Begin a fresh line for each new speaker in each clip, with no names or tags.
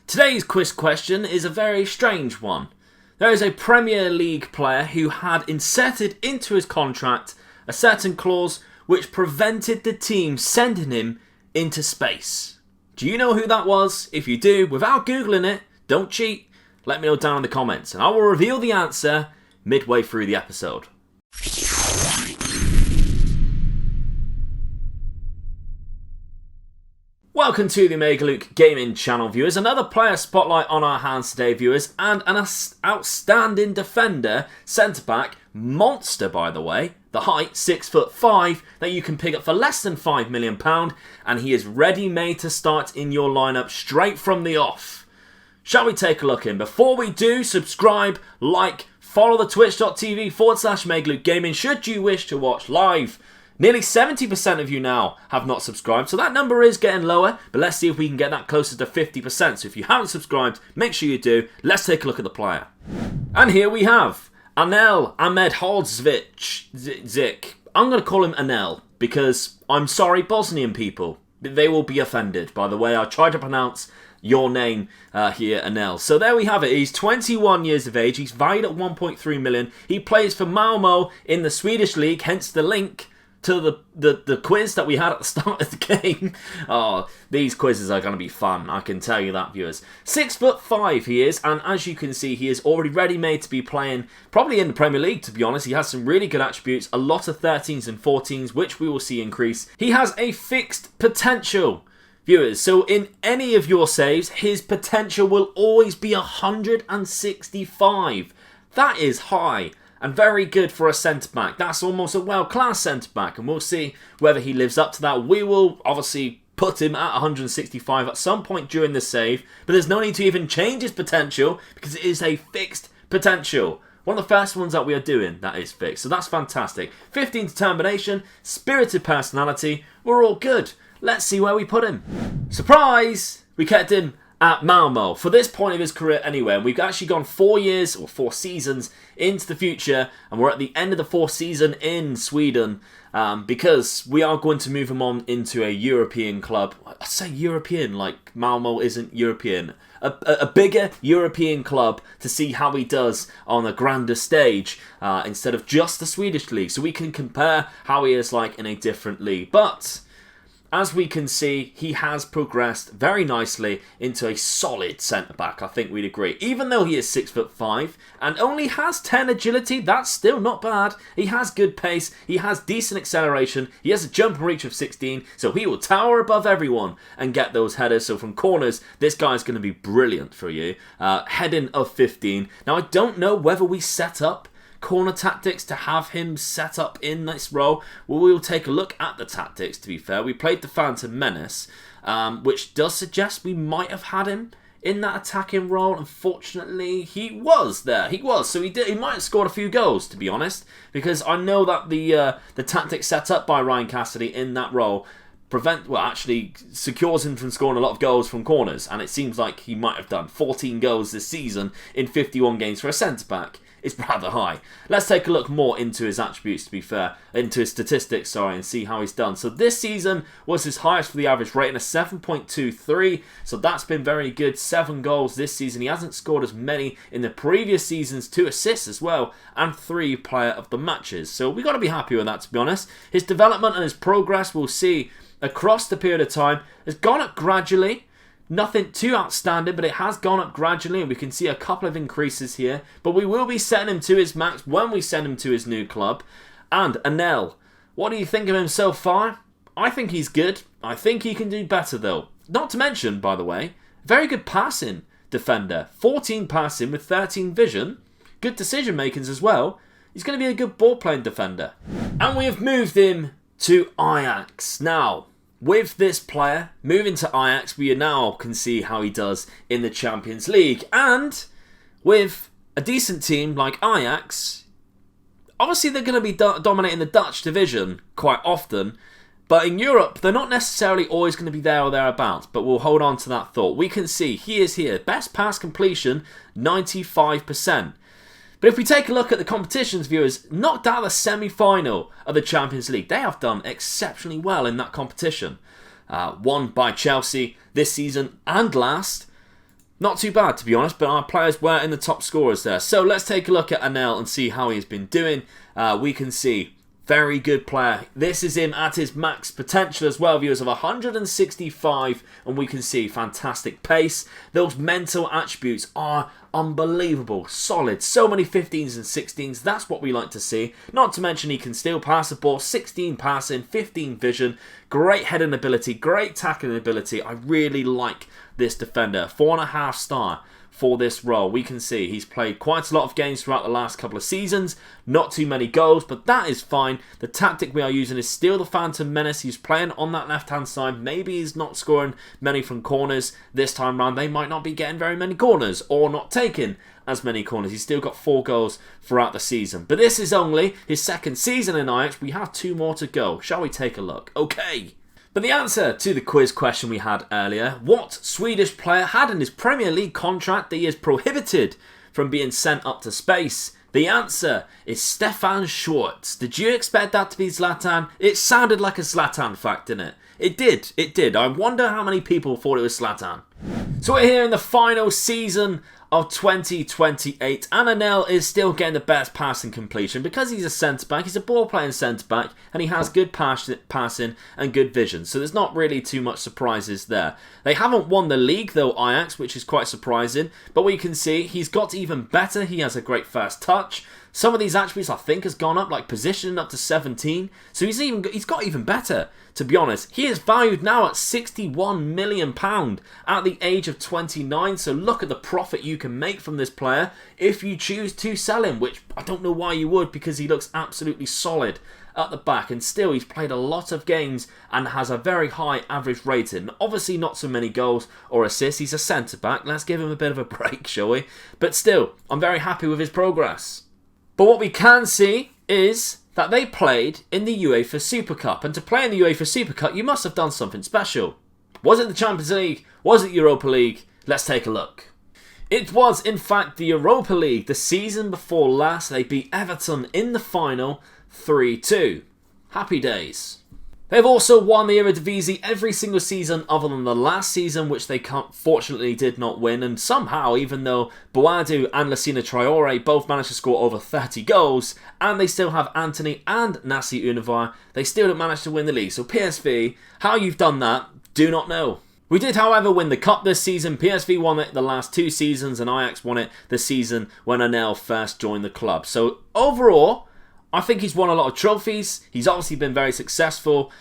Today's quiz question is a very strange one. There is a Premier League player who had inserted into his contract a certain clause which prevented the team sending him into space. Do you know who that was? If you do, without Googling it, don't cheat, let me know down in the comments and I will reveal the answer midway through the episode. Welcome to the Mega Luke Gaming channel, viewers. Another player spotlight on our hands today, viewers, and an outstanding defender, centre-back, monster by the way, the height, 6'5", that you can pick up for less than £5 million, and he is ready-made to start in your lineup straight from the off. Shall we take a look in? Before we do, subscribe, like, follow the twitch.tv/Mega Luke Gaming should you wish to watch live. Nearly 70% of you now have not subscribed, so that number is getting lower, but let's see if we can get that closer to 50%. So if you haven't subscribed, make sure you do. Let's take a look at the player. And here we have Anel Ahmedhodzic. I'm going to call him Anel, because I'm sorry, Bosnian people. They will be offended by the way I try to pronounce your name here, Anel. So there we have it. He's 21 years of age. He's valued at 1.3 million. He plays for Malmo in the Swedish league, hence the link to the quiz that we had at the start of the game. Oh, these quizzes are going to be fun, I can tell you that, viewers. 6'5" he is, and as you can see, he is already ready-made to be playing, probably in the Premier League, to be honest. He has some really good attributes, a lot of 13s and 14s, which we will see increase. He has a fixed potential, viewers, so in any of your saves, his potential will always be 165. That is high. And very good for a centre-back. That's almost a world-class centre-back. And we'll see whether he lives up to that. We will obviously put him at 165 at some point during the save. But there's no need to even change his potential because it is a fixed potential. One of the first ones that we are doing that is fixed. So that's fantastic. 15 determination, spirited personality. We're all good. Let's see where we put him. Surprise! We kept him at Malmo for this point of his career anyway. And we've actually gone 4 years or 4 seasons into the future, and we're at the end of the 4th season in Sweden because we are going to move him on into a European club. I say European like Malmo isn't European. A bigger European club to see how he does on a grander stage instead of just the Swedish league, so we can compare how he is like in a different league. But as we can see, he has progressed very nicely into a solid centre-back, I think we'd agree. Even though he is 6'5" and only has 10 agility, that's still not bad. He has good pace, he has decent acceleration, he has a jump and reach of 16, so he will tower above everyone and get those headers. So from corners, this guy's going to be brilliant for you. Heading of 15. Now, I don't know whether we set up corner tactics to have him set up in this role. Well, we'll take a look at the tactics, to be fair. We played the Phantom Menace, which does suggest we might have had him in that attacking role. Unfortunately, he was there. He was. So he might have scored a few goals, to be honest, because I know that the tactics set up by Ryan Cassidy in that role actually secures him from scoring a lot of goals from corners, and it seems like he might have done 14 goals this season in 51 games for a centre-back. It's rather high. Let's take a look more into his attributes, to be fair, into his statistics, and see how he's done. So this season was his highest for the average rating, a 7.23, so that's been very good. 7 goals this season. He hasn't scored as many in the previous seasons, 2 assists as well, and 3 player of the matches. So we got to be happy with that, to be honest. His development and his progress, we'll see across the period of time, has gone up gradually. Nothing too outstanding, but it has gone up gradually, and we can see a couple of increases here. But we will be setting him to his max when we send him to his new club. And Anel, what do you think of him so far? I think he's good. I think he can do better, though. Not to mention, by the way, very good passing defender. 14 passing with 13 vision. Good decision makings as well. He's going to be a good ball-playing defender. And we have moved him to Ajax. Now, with this player moving to Ajax, we now can see how he does in the Champions League. And with a decent team like Ajax, obviously they're going to be dominating the Dutch division quite often. But in Europe, they're not necessarily always going to be there or thereabouts. But we'll hold on to that thought. We can see he is here. Best pass completion, 95%. But if we take a look at the competitions, viewers, knocked out the semi-final of the Champions League. They have done exceptionally well in that competition. Won by Chelsea this season and last. Not too bad, to be honest, but our players were in the top scorers there. So let's take a look at Anel and see how he's been doing. We can see very good player. This is him at his max potential as well. Viewers of 165, and we can see fantastic pace. Those mental attributes are unbelievable, solid. So many 15s and 16s. That's what we like to see. Not to mention he can still pass the ball. 16 passing, 15 vision. Great heading ability, great tackling ability. I really like this defender. 4.5 star. For this role. We can see he's played quite a lot of games throughout the last couple of seasons. Not too many goals, but that is fine. The tactic we are using is still the Phantom Menace. He's playing on that left-hand side. Maybe he's not scoring many from corners this time round. They might not be getting very many corners or not taking as many corners. He's still got 4 goals throughout the season. But this is only his second season in Ajax. We have 2 more to go. Shall we take a look? Okay. But the answer to the quiz question we had earlier, what Swedish player had in his Premier League contract that he is prohibited from being sent up to space? The answer is Stefan Schwarz. Did you expect that to be Zlatan? It sounded like a Zlatan fact, didn't it? It did. I wonder how many people thought it was Zlatan. So we're here in the final season of 2028, and Anel is still getting the best passing completion because he's a centre-back. He's a ball-playing centre-back, and he has good passing and good vision, so there's not really too much surprises there. They haven't won the league, though, Ajax, which is quite surprising, but we can see he's got even better. He has a great first touch. Some of these attributes, I think, has gone up, like positioning up to 17, so he's got even better. To be honest, he is valued now at £61 million at the age of 29. So look at the profit you can make from this player if you choose to sell him, which I don't know why you would, because he looks absolutely solid at the back. And still, he's played a lot of games and has a very high average rating. Obviously, not so many goals or assists. He's a centre-back. Let's give him a bit of a break, shall we? But still, I'm very happy with his progress. But what we can see is that they played in the UEFA Super Cup. And to play in the UEFA Super Cup, you must have done something special. Was it the Champions League? Was it Europa League? Let's take a look. It was, in fact, the Europa League. The season before last, they beat Everton in the final 3-2. Happy days. They've also won the Eredivisie every single season other than the last season, which they fortunately did not win. And somehow, even though Boadu and Lassina Traore both managed to score over 30 goals, and they still have Anthony and Nassi Univar, they still didn't manage to win the league. So PSV, how you've done that, do not know. We did, however, win the Cup this season. PSV won it the last 2 seasons, and Ajax won it the season when Anel first joined the club. So overall, I think he's won a lot of trophies. He's obviously been very successful,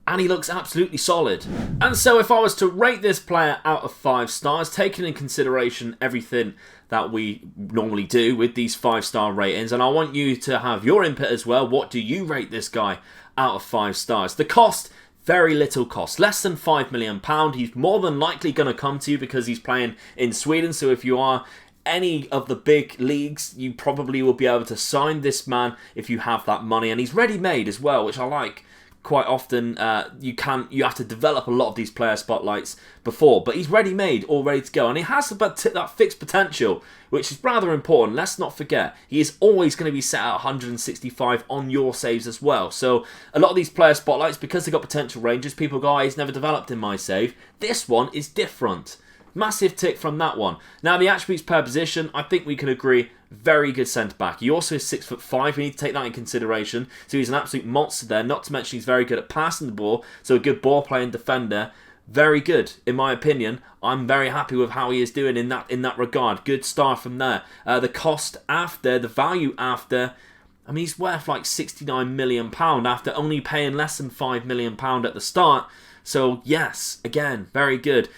and he looks absolutely solid. And so if I was to rate this player out of 5 stars, taking in consideration everything that we normally do with these 5-star ratings, and I want you to have your input as well. What do you rate this guy out of 5 stars? The cost, very little cost, less than £5 million. He's more than likely going to come to you because he's playing in Sweden. So if you are any of the big leagues, you probably will be able to sign this man if you have that money. And he's ready-made as well, which I like. Quite often, you have to develop a lot of these player spotlights before, but he's ready-made, all ready to go, and he has that fixed potential, which is rather important. Let's not forget, he is always going to be set at 165 on your saves as well. So a lot of these player spotlights, because they've got potential ranges, people go, "Oh, he's never developed in my save." This one is different. Massive tick from that one. Now, the attributes per position, I think we can agree, very good centre-back. He also is 6'5". We need to take that in consideration. So he's an absolute monster there. Not to mention he's very good at passing the ball. So a good ball-playing defender. Very good, in my opinion. I'm very happy with how he is doing in that regard. Good start from there. The cost after, the value after, I mean, he's worth like £69 million after only paying less than £5 million at the start. So yes, again, very good.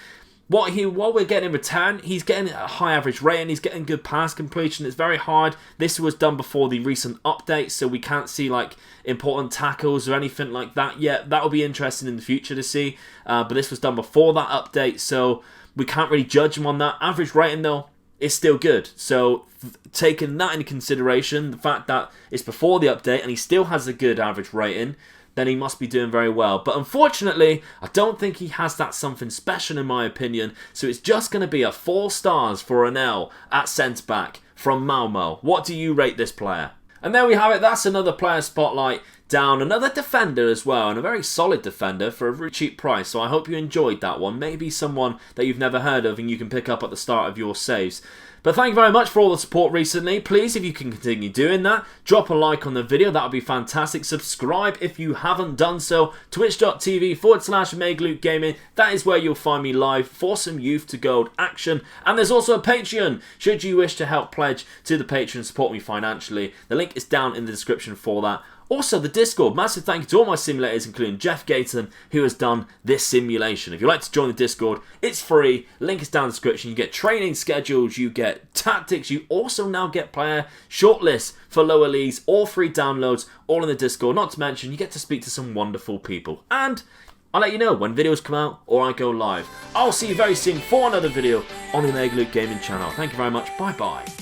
What we're getting in return, he's getting a high average rating, he's getting good pass completion. It's very hard. This was done before the recent update, so we can't see like important tackles or anything like that yet. That will be interesting in the future to see, but this was done before that update, so we can't really judge him on that. Average rating though is still good, so taking that into consideration, the fact that it's before the update and he still has a good average rating, then he must be doing very well. But unfortunately, I don't think he has that something special in my opinion. So it's just going to be a 4 stars for Anel at centre-back from Malmo. What do you rate this player? And there we have it. That's another player spotlight down another defender as well, and a very solid defender for a very cheap price. So I hope you enjoyed that one. Maybe someone that you've never heard of and you can pick up at the start of your saves. But thank you very much for all the support recently. Please, if you can continue doing that, drop a like on the video. That would be fantastic. Subscribe if you haven't done so. Twitch.tv/MegLukeGaming. That is where you'll find me live for some Youth to Gold action. And there's also a Patreon. Should you wish to help pledge to the Patreon, support me financially, the link is down in the description for that. Also, the Discord. Massive thank you to all my simulators, including Jeff Gayton, who has done this simulation. If you'd like to join the Discord, it's free. Link is down in the description. You get training schedules, you get tactics, you also now get player shortlists for lower leagues, all free downloads, all in the Discord. Not to mention, you get to speak to some wonderful people. And I'll let you know when videos come out or I go live. I'll see you very soon for another video on the Mega Luke Gaming channel. Thank you very much. Bye-bye.